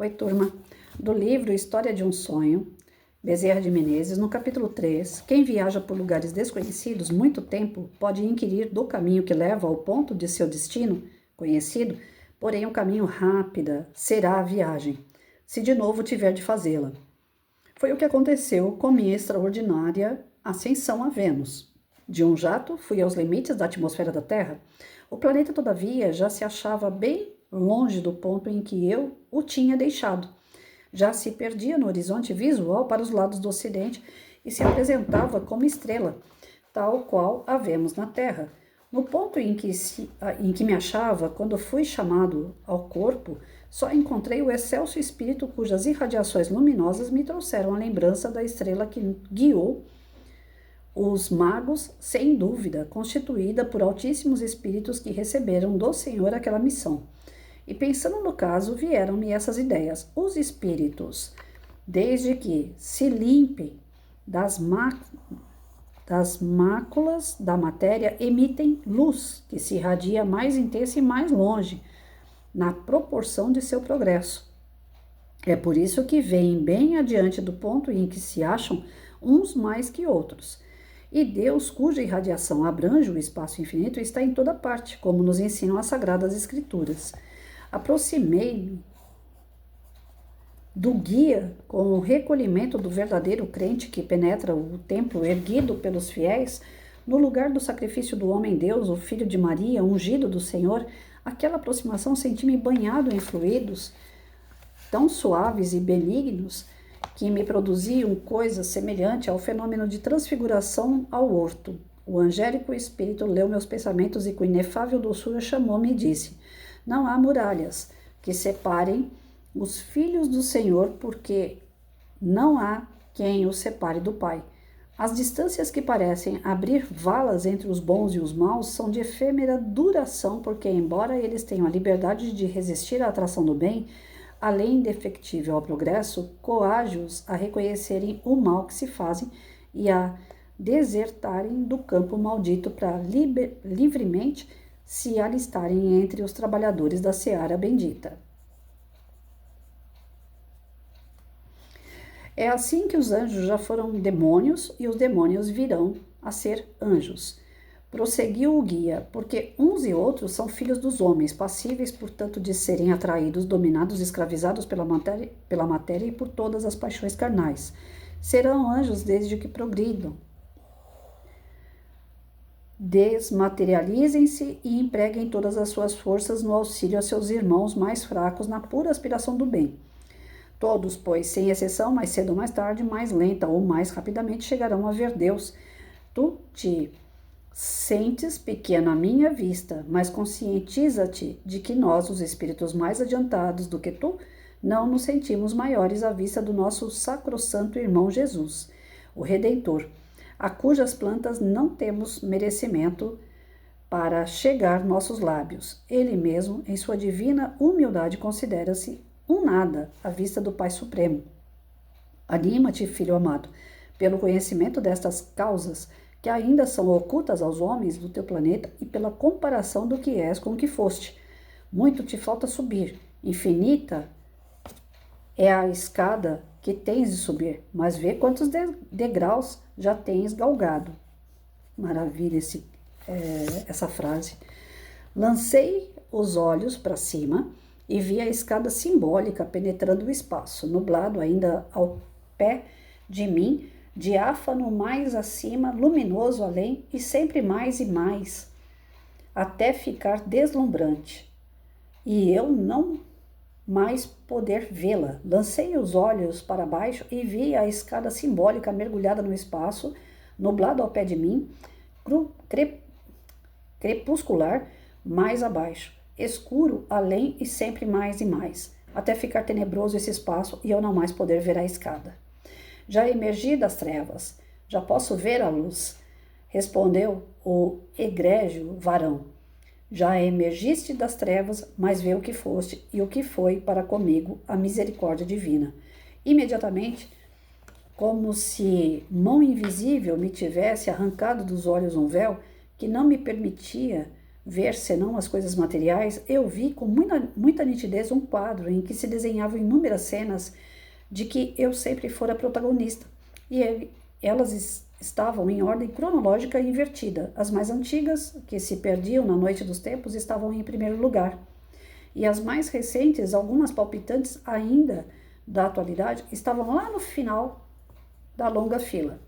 Oi, turma. Do livro História de um Sonho, Bezerra de Menezes, no capítulo 3, quem viaja por lugares desconhecidos muito tempo pode inquirir do caminho que leva ao ponto de seu destino conhecido, porém o caminho rápida será a viagem, se de novo tiver de fazê-la. Foi o que aconteceu com minha extraordinária ascensão a Vênus. De um jato, fui aos limites da atmosfera da Terra. O planeta, todavia, já se achava bem longe do ponto em que eu o tinha deixado. Já se perdia no horizonte visual para os lados do ocidente e se apresentava como estrela, tal qual a vemos na Terra. No ponto em que me achava, quando fui chamado ao corpo, só encontrei o excelso espírito cujas irradiações luminosas me trouxeram a lembrança da estrela que guiou os magos, sem dúvida, constituída por altíssimos espíritos que receberam do Senhor aquela missão. E pensando no caso, vieram-me essas ideias. Os espíritos, desde que se limpem das máculas da matéria, emitem luz que se irradia mais intensa e mais longe, na proporção de seu progresso. É por isso que vêm bem adiante do ponto em que se acham uns mais que outros. E Deus, cuja irradiação abrange o espaço infinito, está em toda parte, como nos ensinam as Sagradas Escrituras. Aproximei-me do guia com o recolhimento do verdadeiro crente que penetra o templo erguido pelos fiéis, no lugar do sacrifício do homem-deus, o filho de Maria, ungido do Senhor. Aquela aproximação senti-me banhado em fluidos tão suaves e benignos que me produziam coisa semelhante ao fenômeno de transfiguração ao horto. O angélico espírito leu meus pensamentos e com inefável doçura chamou-me e disse: não há muralhas que separem os filhos do Senhor, porque não há quem os separe do Pai. As distâncias que parecem abrir valas entre os bons e os maus são de efêmera duração, porque, embora eles tenham a liberdade de resistir à atração do bem, além indefectível ao progresso, coage-os a reconhecerem o mal que se fazem e a desertarem do campo maldito para livremente se alistarem entre os trabalhadores da seara bendita. É assim que os anjos já foram demônios e os demônios virão a ser anjos. Prosseguiu o guia, porque uns e outros são filhos dos homens, passíveis, portanto, de serem atraídos, dominados, escravizados pela matéria e por todas as paixões carnais. Serão anjos desde que progridam. Desmaterializem-se e empreguem todas as suas forças no auxílio a seus irmãos mais fracos na pura aspiração do bem. Todos, pois, sem exceção, mais cedo ou mais tarde, mais lenta ou mais rapidamente, chegarão a ver Deus. Tu te sentes pequeno à minha vista, mas conscientiza-te de que nós, os espíritos mais adiantados do que tu, não nos sentimos maiores à vista do nosso sacrossanto irmão Jesus, o Redentor, a cujas plantas não temos merecimento para chegar nossos lábios. Ele mesmo, em sua divina humildade, considera-se um nada à vista do Pai Supremo. Anima-te, filho amado, pelo conhecimento destas causas que ainda são ocultas aos homens do teu planeta e pela comparação do que és com o que foste. Muito te falta subir, infinita é a escada que tens de subir, mas vê quantos degraus já tens galgado. Maravilha essa frase. Lancei os olhos para cima e vi a escada simbólica penetrando o espaço, nublado ainda ao pé de mim, diáfano mais acima, luminoso além e sempre mais e mais, até ficar deslumbrante. E eu não mais poder vê-la. Lancei os olhos para baixo e vi a escada simbólica mergulhada no espaço, nublado ao pé de mim, crepuscular mais abaixo, escuro além e sempre mais e mais, até ficar tenebroso esse espaço e eu não mais poder ver a escada. Já emergi das trevas, já posso ver a luz, respondeu o egrégio varão. Já emergiste das trevas, mas vê o que foste e o que foi para comigo a misericórdia divina. Imediatamente, como se mão invisível me tivesse arrancado dos olhos um véu que não me permitia ver senão as coisas materiais, eu vi com muita nitidez um quadro em que se desenhavam inúmeras cenas de que eu sempre fora protagonista, e elas estavam em ordem cronológica invertida. As mais antigas, que se perdiam na noite dos tempos, estavam em primeiro lugar, e as mais recentes, algumas palpitantes ainda da atualidade, estavam lá no final da longa fila.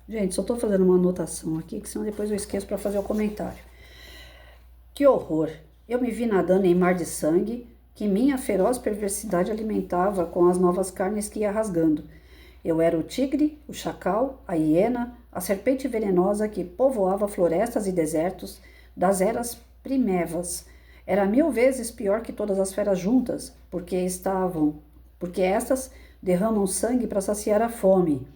Gente, só estou fazendo uma anotação aqui, que senão depois eu esqueço para fazer o comentário. Que horror! Eu me vi nadando em mar de sangue, que minha feroz perversidade alimentava com as novas carnes que ia rasgando. Eu era o tigre, o chacal, a hiena, a serpente venenosa que povoava florestas e desertos das eras primevas. Era 1000 vezes pior que todas as feras juntas, porque estas derramam sangue para saciar a fome,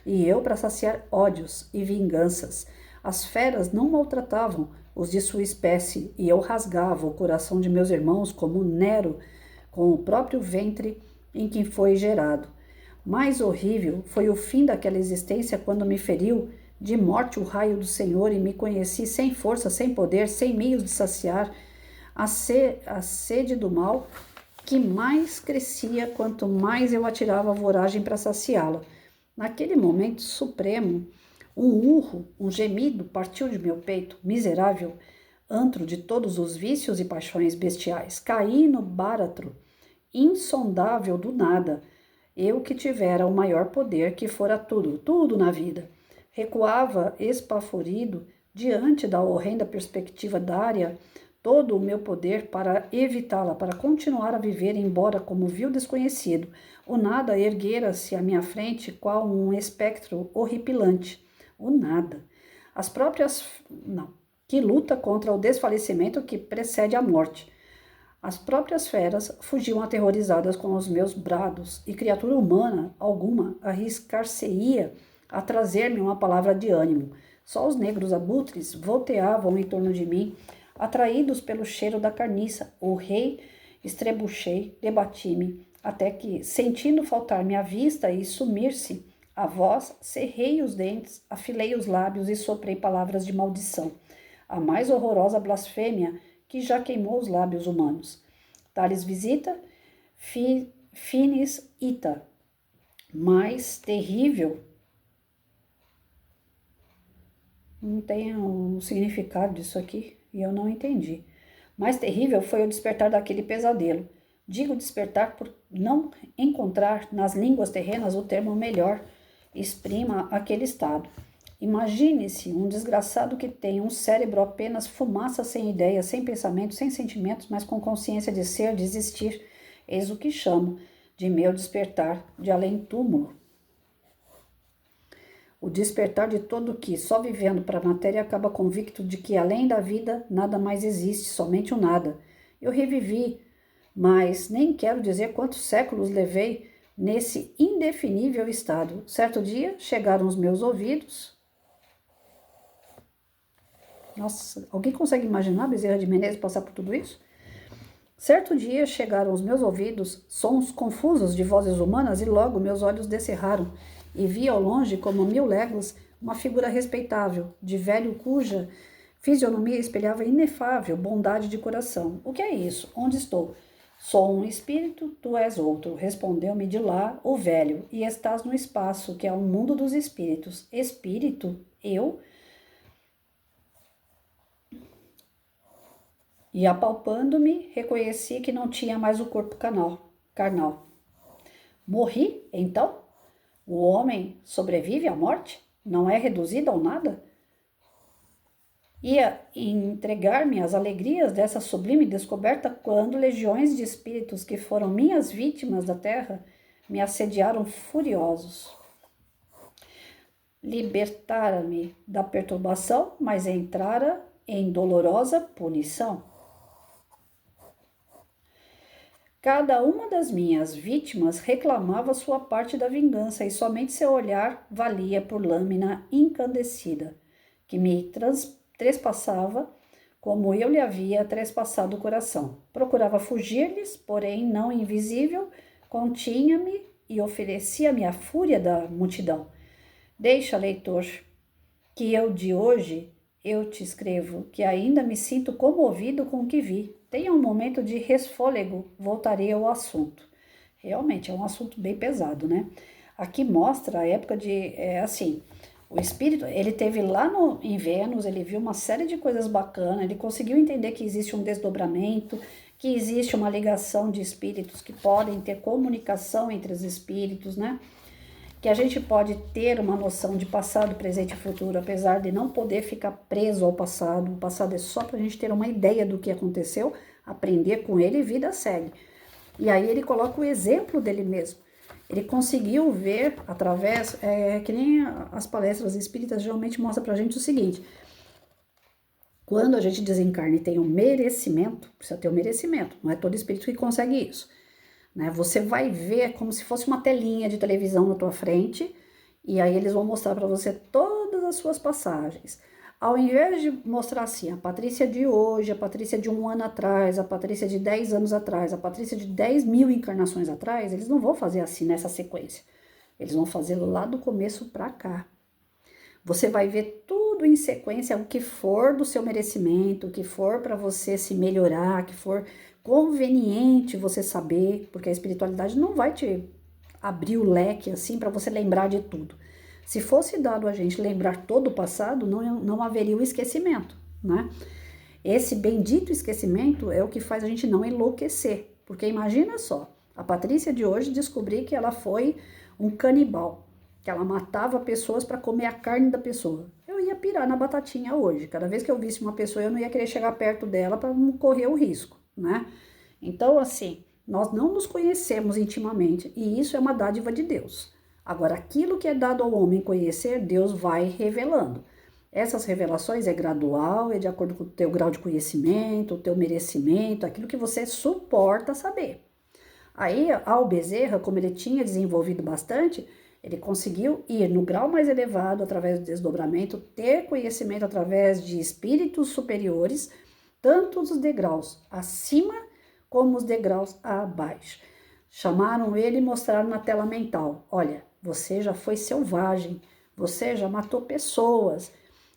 e eu para saciar ódios e vinganças. As feras não maltratavam os de sua espécie, e eu rasgava o coração de meus irmãos como Nero com o próprio ventre em que foi gerado. Mais horrível foi o fim daquela existência quando me feriu de morte o raio do Senhor e me conheci sem força, sem poder, sem meios de saciar a sede do mal, que mais crescia quanto mais eu atirava a voragem para saciá-la. Naquele momento supremo, um urro, um gemido partiu de meu peito, miserável, antro de todos os vícios e paixões bestiais. Caí no báratro insondável do nada, eu que tivera o maior poder, que fora tudo, tudo na vida. Recuava espaforido diante da horrenda perspectiva dária todo o meu poder para evitá-la, para continuar a viver, embora como vil desconhecido. O nada erguera-se à minha frente qual um espectro horripilante. O nada. As próprias... não. Que luta contra o desfalecimento que precede a morte. As próprias feras fugiam aterrorizadas com os meus brados, e criatura humana alguma arriscar-se-ia a trazer-me uma palavra de ânimo. Só os negros abutres volteavam em torno de mim, atraídos pelo cheiro da carniça. O rei estrebuchei, debati-me, até que, sentindo faltar-me a vista e sumir-se a voz, cerrei os dentes, afilei os lábios e soprei palavras de maldição. A mais horrorosa blasfêmia que já queimou os lábios humanos. Tales visita, finis ita. Mais terrível, não tem o significado disso aqui e eu não entendi. Mais terrível foi o despertar daquele pesadelo. Digo despertar por não encontrar nas línguas terrenas o termo melhor exprima aquele estado. Imagine-se um desgraçado que tem um cérebro apenas fumaça, sem ideias, sem pensamentos, sem sentimentos, mas com consciência de ser, de existir. Eis o que chamo de meu despertar de além-túmulo. O despertar de todo que, só vivendo para a matéria, acaba convicto de que além da vida nada mais existe, somente o nada. Eu revivi, mas nem quero dizer quantos séculos levei nesse indefinível estado. Certo dia chegaram aos meus ouvidos... Nossa, alguém consegue imaginar Bezerra de Menezes passar por tudo isso? Certo dia chegaram aos meus ouvidos sons confusos de vozes humanas e logo meus olhos descerraram e vi ao longe, como 1000 léguas, uma figura respeitável, de velho cuja fisionomia espelhava inefável bondade de coração. O que é isso? Onde estou? Sou um espírito, tu és outro, respondeu-me de lá o velho, e estás no espaço, que é o mundo dos espíritos. Espírito? Eu? E apalpando-me, reconheci que não tinha mais o corpo carnal. Morri, então? O homem sobrevive à morte? Não é reduzido ao nada? Ia entregar-me às alegrias dessa sublime descoberta quando legiões de espíritos que foram minhas vítimas da terra me assediaram furiosos. Libertara-me da perturbação, mas entrara em dolorosa punição. Cada uma das minhas vítimas reclamava sua parte da vingança e somente seu olhar valia por lâmina incandescida, que me trespassava como eu lhe havia trespassado o coração. Procurava fugir-lhes, porém, não invisível, continha-me e oferecia-me a fúria da multidão. Deixa, leitor, que eu de hoje eu te escrevo, que ainda me sinto comovido com o que vi. Tenha um momento de resfôlego, voltarei ao assunto. Realmente é um assunto bem pesado, né? Aqui mostra a época de, assim, o espírito, ele teve lá em Vênus, ele viu uma série de coisas bacanas, ele conseguiu entender que existe um desdobramento, que existe uma ligação de espíritos que podem ter comunicação entre os espíritos, né? Que a gente pode ter uma noção de passado, presente e futuro, apesar de não poder ficar preso ao passado. O passado é só para a gente ter uma ideia do que aconteceu, aprender com ele e vida segue. E aí ele coloca o exemplo dele mesmo. Ele conseguiu ver através, que nem as palestras espíritas geralmente mostram pra gente o seguinte: quando a gente desencarna e tem um merecimento, precisa ter um merecimento, não é todo espírito que consegue isso, né? Você vai ver como se fosse uma telinha de televisão na tua frente, e aí eles vão mostrar para você todas as suas passagens. Ao invés de mostrar assim, a Patrícia de hoje, a Patrícia de 1 ano atrás, a Patrícia de 10 anos atrás, a Patrícia de 10.000 encarnações atrás, eles não vão fazer assim nessa sequência. Eles vão fazer lá do começo para cá. Você vai ver tudo em sequência, o que for do seu merecimento, o que for para você se melhorar, que for conveniente você saber, porque a espiritualidade não vai te abrir o leque assim para você lembrar de tudo. Se fosse dado a gente lembrar todo o passado, não haveria o esquecimento, né? Esse bendito esquecimento é o que faz a gente não enlouquecer, porque imagina só, a Patrícia de hoje descobrir que ela foi um canibal, que ela matava pessoas para comer a carne da pessoa. Eu ia pirar na batatinha hoje. Cada vez que eu visse uma pessoa, eu não ia querer chegar perto dela para não correr o risco, né? Então, assim, nós não nos conhecemos intimamente e isso é uma dádiva de Deus. Agora, aquilo que é dado ao homem conhecer, Deus vai revelando. Essas revelações é gradual, é de acordo com o teu grau de conhecimento, o teu merecimento, aquilo que você suporta saber. Aí, ao Bezerra, como ele tinha desenvolvido bastante, ele conseguiu ir no grau mais elevado através do desdobramento, ter conhecimento através de espíritos superiores, tanto os degraus acima como os degraus abaixo. Chamaram ele e mostraram na tela mental: olha, você já foi selvagem, você já matou pessoas.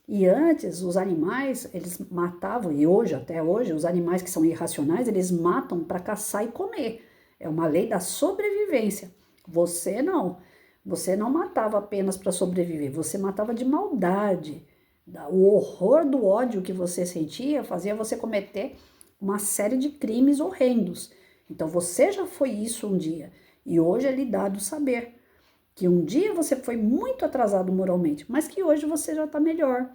E antes, os animais, eles matavam, e hoje, até hoje, os animais que são irracionais, eles matam para caçar e comer. É uma lei da sobrevivência. Você não. Você não matava apenas para sobreviver, você matava de maldade. O horror do ódio que você sentia fazia você cometer uma série de crimes horrendos. Então você já foi isso um dia, e hoje é lhe dado saber que um dia você foi muito atrasado moralmente, mas que hoje você já está melhor.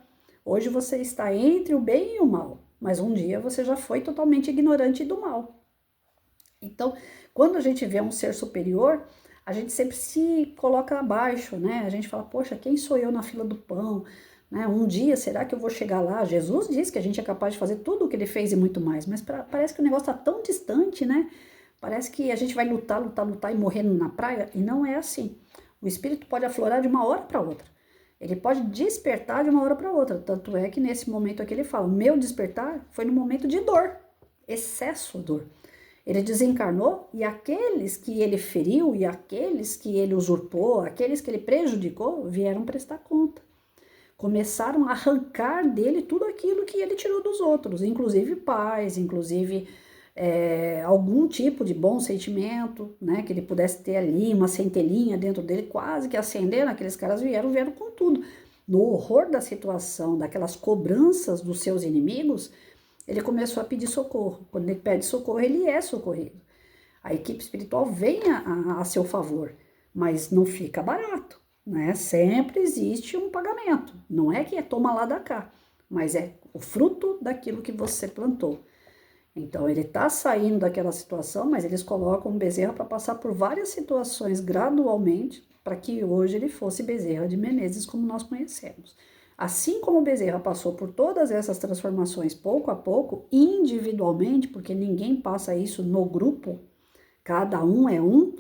Hoje você está entre o bem e o mal, mas um dia você já foi totalmente ignorante do mal. Então, quando a gente vê um ser superior, a gente sempre se coloca abaixo, né? A gente fala, poxa, quem sou eu na fila do pão? Né? Um dia, será que eu vou chegar lá? Jesus disse que a gente é capaz de fazer tudo o que ele fez e muito mais, mas parece que o negócio está tão distante, né? Parece que a gente vai lutar, lutar, lutar e morrer na praia, e não é assim. O espírito pode aflorar de uma hora para outra. Ele pode despertar de uma hora para outra. Tanto é que nesse momento aqui ele fala, meu despertar foi no momento de dor, excesso de dor. Ele desencarnou e aqueles que ele feriu e aqueles que ele usurpou, aqueles que ele prejudicou, vieram prestar conta. Começaram a arrancar dele tudo aquilo que ele tirou dos outros, inclusive paz, inclusive algum tipo de bom sentimento, né, que ele pudesse ter ali, uma centelhinha dentro dele, quase que acendendo. Aqueles caras vieram com tudo. No horror da situação, daquelas cobranças dos seus inimigos, ele começou a pedir socorro. Quando ele pede socorro, ele é socorrido. A equipe espiritual vem a seu favor, mas não fica barato, né? Sempre existe um pagamento. Não é que é toma lá da cá, mas é o fruto daquilo que você plantou. Então, ele está saindo daquela situação, mas eles colocam o Bezerra para passar por várias situações gradualmente, para que hoje ele fosse Bezerra de Menezes, como nós conhecemos. Assim como o Bezerra passou por todas essas transformações pouco a pouco, individualmente, porque ninguém passa isso no grupo, Cada um é um,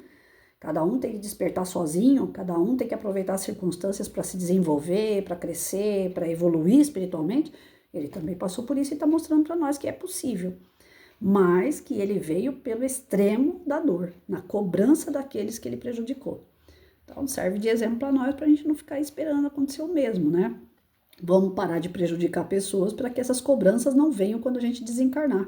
cada um tem que despertar sozinho, cada um tem que aproveitar as circunstâncias para se desenvolver, para crescer, para evoluir espiritualmente. Ele também passou por isso e está mostrando para nós que é possível, mas que ele veio pelo extremo da dor, na cobrança daqueles que ele prejudicou. Então serve de exemplo para nós, para a gente não ficar esperando acontecer o mesmo, né? Vamos parar de prejudicar pessoas para que essas cobranças não venham quando a gente desencarnar.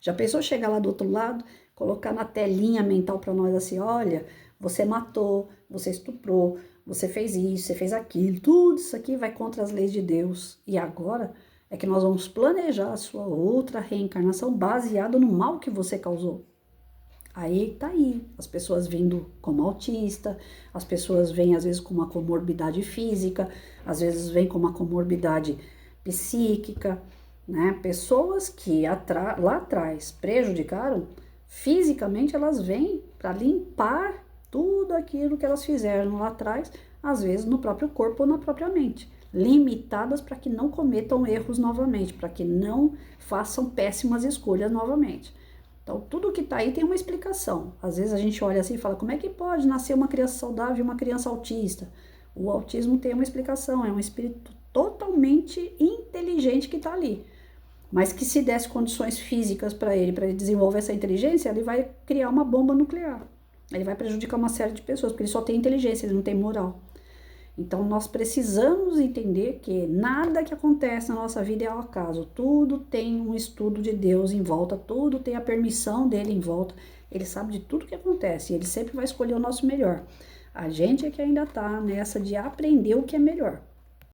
Já pensou chegar lá do outro lado, colocar na telinha mental para nós assim, olha, você matou, você estuprou, você fez isso, você fez aquilo, tudo isso aqui vai contra as leis de Deus. E agora é que nós vamos planejar a sua outra reencarnação baseada no mal que você causou. Aí tá aí, as pessoas vindo como autista, as pessoas vêm às vezes com uma comorbidade física, às vezes vêm com uma comorbidade psíquica, né? Pessoas que lá atrás prejudicaram, fisicamente elas vêm para limpar tudo aquilo que elas fizeram lá atrás, às vezes no próprio corpo ou na própria mente, limitadas para que não cometam erros novamente, para que não façam péssimas escolhas novamente. Então, tudo que tá aí tem uma explicação. Às vezes a gente olha assim e fala, como é que pode nascer uma criança saudável e uma criança autista? O autismo tem uma explicação, é um espírito totalmente inteligente que tá ali. Mas que se desse condições físicas para ele desenvolver essa inteligência, ele vai criar uma bomba nuclear. Ele vai prejudicar uma série de pessoas, porque ele só tem inteligência, ele não tem moral. Então, nós precisamos entender que nada que acontece na nossa vida é ao acaso. Tudo tem um estudo de Deus em volta, tudo tem a permissão dele em volta. Ele sabe de tudo que acontece e ele sempre vai escolher o nosso melhor. A gente é que ainda está nessa de aprender o que é melhor.